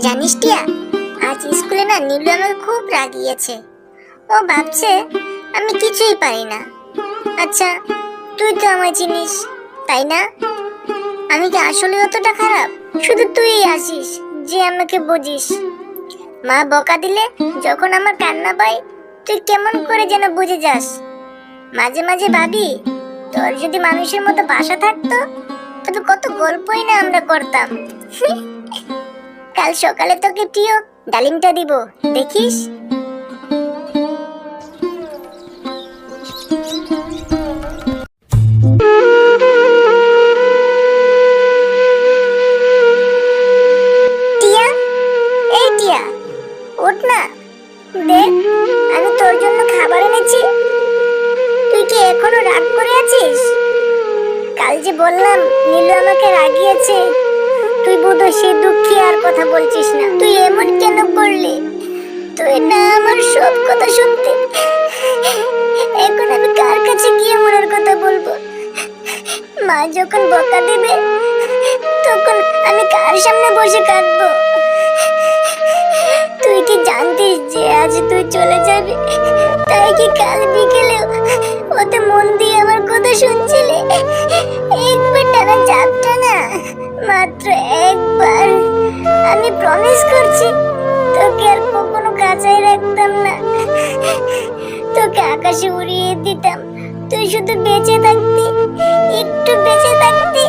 জানিস টিয়া, আজ স্কুলে না নীলু আমাকে খুব রাগিয়েছে। ও ভাবছে আমি কিছুই পারি না। আচ্ছা, তুই তো আমায় চিনিস, তাই না? আমি কি আসলে অতটা খারাপ? শুধু তুই আসিস যে আমাকে বুঝিস। মা বকা দিলে যখন আমার কান্না পাই, তুই কেমন করে যেন বুঝে যাস। মাঝে মাঝে ভাবি, তোর যদি মানুষের মতো ভাষা থাকতো, তবে কত গল্পই না আমরা করতাম। কাল সকালে তোকে প্রিয় ডালিমটা দিব, দেখিস। টিয়া, এই টিয়া, ওঠ না, দেখ আমি তোর জন্য খাবার এনেছি। তুই কি এখনো রাগ করে আছিস? কাল যে বললাম নীলু আমাকে রাগিয়েছে, তুই বোধহয় সে দুঃখে আর কথা বলছিস না। তুই এমন কেন করলি? তুই না আমার সব কথা শুনতে। এখন আমি কার কাছে গিয়ে মনের কথা বলবো? মা যখন বকা দেবে, তখন আমি কার সামনে বসে কাঁদবো? তুই কি জানতিস যে আজ তুই চলে যাবি? তাই কি কাল বিকেলে ওতে মন দিয়ে আমার কথা শুনছিলে? একবার টানা চাপটা না, মাত্র একবার। আমি প্রমিস করছি তোকে আর কখনো কাছেই রাখতাম না, তোকে আকাশে উড়িয়ে দিতাম। তুই শুধু বেঁচে থাকতি, একটু বেঁচে থাকতি।